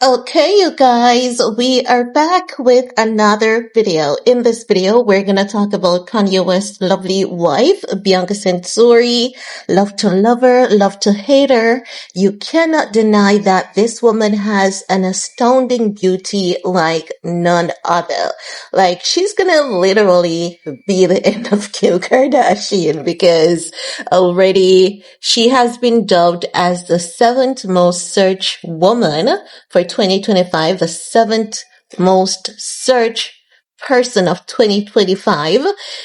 Okay, you guys, we are back with another video. In this video, we're going to talk about Kanye West's lovely wife, Bianca Censori. Love to love her, love to hate her. You cannot deny that this woman has an astounding beauty like none other. Like, she's going to literally be the end of Kim Kardashian because already she has been dubbed as the seventh most searched woman for 2025, the seventh most searched person of 2025.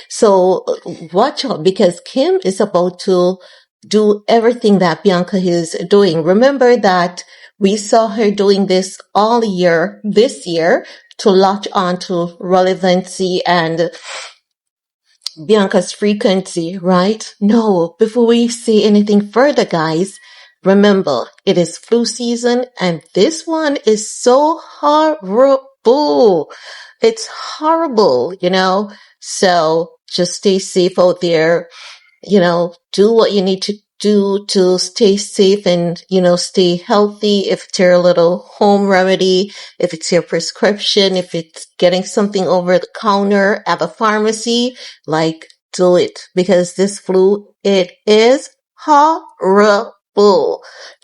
So watch out because Kim is about to do everything that Bianca is doing. Remember that we saw her doing this all year, this year, to latch on to relevancy and Bianca's frequency, right? No, before we say anything further, guys, remember, it is flu season and this one is so horrible. It's horrible, So just stay safe out there, do what you need to do to stay safe and, stay healthy. If it's your little home remedy, if it's your prescription, if it's getting something over the counter at the pharmacy, do it because this flu, it is horrible.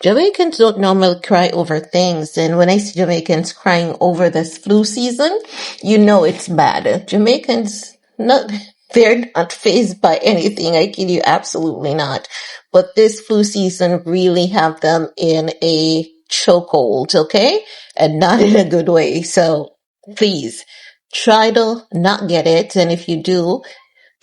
Jamaicans don't normally cry over things. And when I see Jamaicans crying over this flu season, it's bad. Jamaicans, they're not fazed by anything. I kid you, absolutely not. But this flu season really have them in a chokehold, okay? And not in a good way. So please try to not get it. And if you do,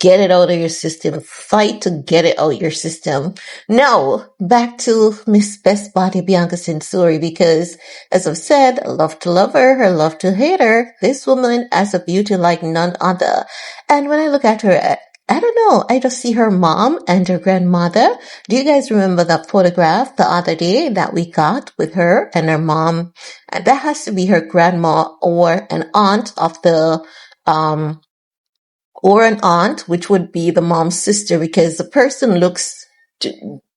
get it out of your system. Fight to get it out of your system. Now, back to Miss Best Body Bianca Censori, because as I've said, I love to love her, I love to hate her. This woman has a beauty like none other. And when I look at her, I don't know, I just see her mom and her grandmother. Do you guys remember that photograph the other day that we got with her and her mom? And that has to be her grandma or an aunt of or an aunt, which would be the mom's sister, because the person looks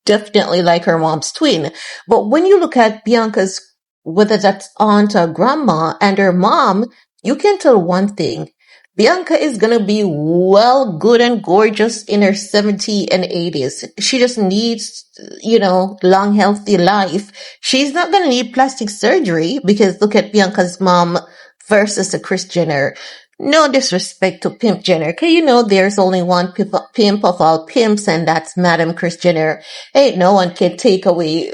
definitely like her mom's twin. But when you look at Bianca's, whether that's aunt or grandma and her mom, you can tell one thing. Bianca is going to be well, good and gorgeous in her 70s and 80s. She just needs, long, healthy life. She's not going to need plastic surgery because look at Bianca's mom versus the Kris Jenner. No disrespect to Pimp Jenner, cause there's only one pimp of all pimps and that's Madam Kris Jenner. Hey, no one can take away,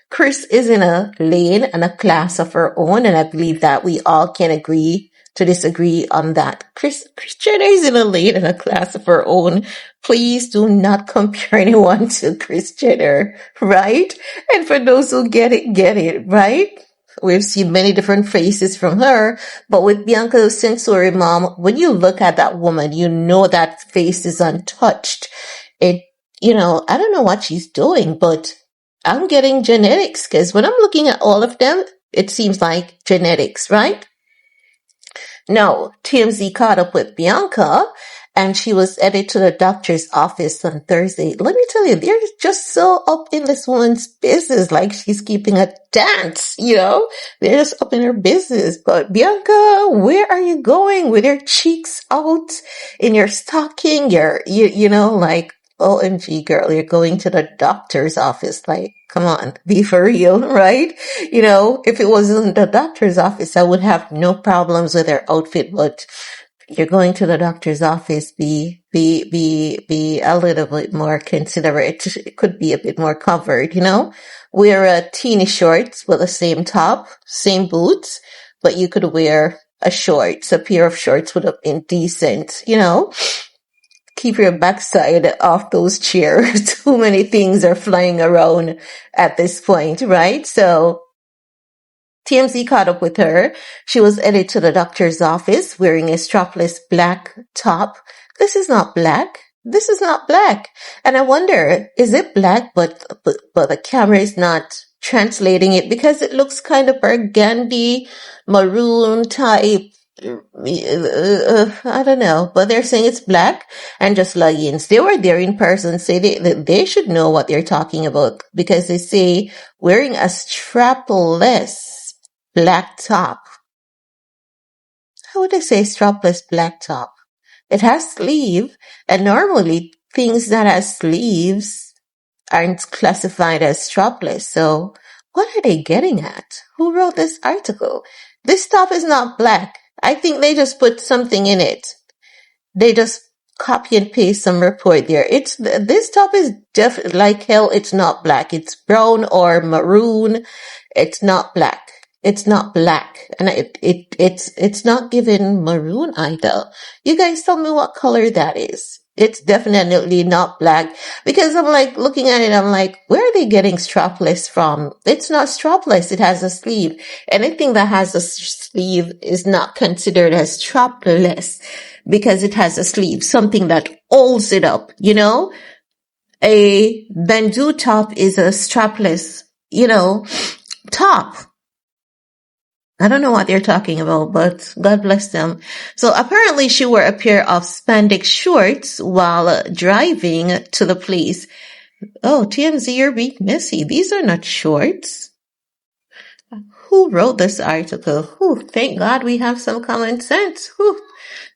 Kris is in a lane and a class of her own and I believe that we all can agree to disagree on that. Kris Jenner is in a lane and a class of her own. Please do not compare anyone to Kris Jenner, right? And for those who get it, right? We've seen many different faces from her, but with Bianca Censori, mom, when you look at that woman, that face is untouched. I don't know what she's doing, but I'm getting genetics because when I'm looking at all of them, it seems like genetics, right? No, TMZ caught up with Bianca and she was headed to the doctor's office on Thursday. Let me tell you, they're just so up in this woman's business, like she's keeping a dance, They're just up in her business. But Bianca, where are you going with your cheeks out in your stocking? OMG girl, you're going to the doctor's office. Like, come on, be for real, right? If it wasn't the doctor's office, I would have no problems with her outfit, but you're going to the doctor's office, be a little bit more considerate. It could be a bit more covered, Wear teeny shorts with the same top, same boots, but you could wear a pair of shorts would have been decent, Keep your backside off those chairs. Too many things are flying around at this point, right? So TMZ caught up with her. She was headed to the doctor's office wearing a strapless black top. This is not black. This is not black. And I wonder, is it black, but the camera is not translating it because it looks kind of burgundy, maroon type. I don't know, but they're saying it's black and just leggings. They were there in person, say they should know what they're talking about because they say wearing a strapless black top. How would I say strapless black top? It has sleeve, and normally things that have sleeves aren't classified as strapless. So what are they getting at? Who wrote this article? This top is not black. I think they just put something in it. They just copy and paste some report there. This top is definitely like hell. It's not black. It's brown or maroon. It's not black. It's not black, and it's not giving maroon either. You guys tell me what color that is. It's definitely not black, because I'm like looking at it. I'm like, where are they getting strapless from? It's not strapless. It has a sleeve. Anything that has a sleeve is not considered as strapless because it has a sleeve, something that holds it up, you know? A bandeau top is a strapless, top. I don't know what they're talking about, but God bless them. So apparently she wore a pair of spandex shorts while driving to the police. Oh, TMZ, you're being messy. These are not shorts. Who wrote this article? Whew, thank God we have some common sense. Whew.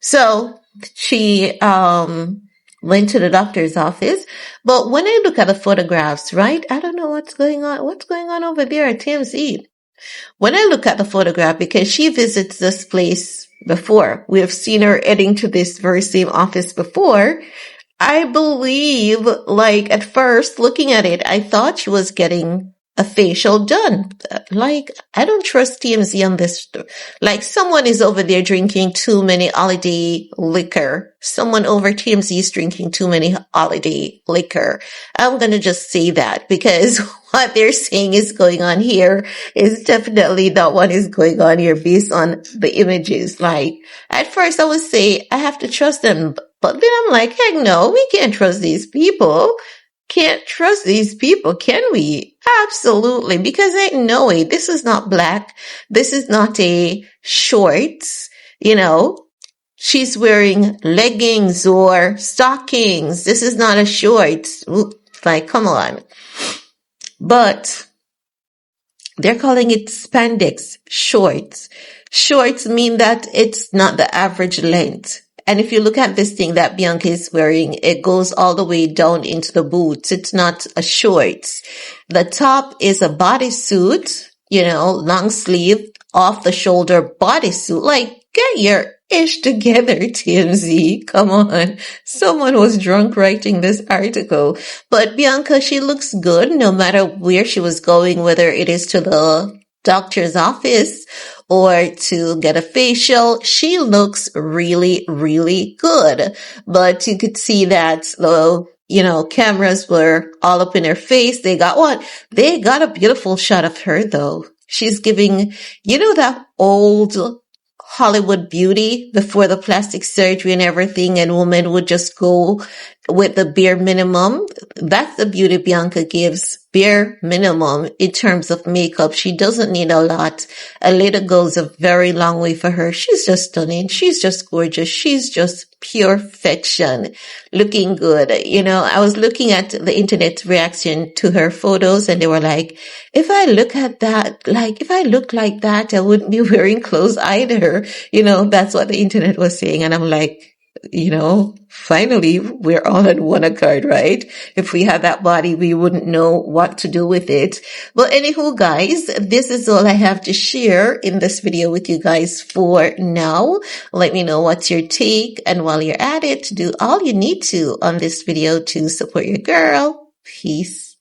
So she went to the doctor's office. But when I look at the photographs, right, I don't know what's going on. What's going on over there at TMZ? When I look at the photograph, because she visits this place before, we have seen her heading to this very same office before, I believe, like, at first, looking at it, I thought she was getting a facial done. Like, I don't trust TMZ on this. Like, someone is over there drinking too many holiday liquor. Someone over TMZ is drinking too many holiday liquor. I'm gonna just say that, because what they're saying is going on here is definitely not what is going on here based on the images. Like, at first I would say I have to trust them, but then I'm like, heck no, we can't trust these people. Can't trust these people, can we? Absolutely, because ain't no way. This is not black. This is not a shorts, She's wearing leggings or stockings. This is not a shorts. Like, come on. But they're calling it spandex shorts. Shorts mean that it's not the average length. And if you look at this thing that Bianca is wearing, it goes all the way down into the boots. It's not a shorts. The top is a bodysuit, long sleeve, off the shoulder bodysuit. Like, get your ish together, TMZ. Come on. Someone was drunk writing this article. But Bianca, she looks good no matter where she was going, whether it is to the doctor's office or to get a facial. She looks really, really good. But you could see that cameras were all up in her face. They got what? They got a beautiful shot of her though. She's giving, that old Hollywood beauty before the plastic surgery and everything, and women would just go with the bare minimum. That's the beauty Bianca gives, bare minimum in terms of makeup. She doesn't need a lot. A little goes a very long way for her. She's just stunning. She's just gorgeous. She's just pure perfection, looking good. I was looking at the internet reaction to her photos, and they were like, if I look like that, I wouldn't be wearing clothes either. That's what the internet was saying. And I'm like, finally, we're all on one accord, right? If we had that body, we wouldn't know what to do with it. But anywho, guys, this is all I have to share in this video with you guys for now. Let me know what's your take. And while you're at it, do all you need to on this video to support your girl. Peace.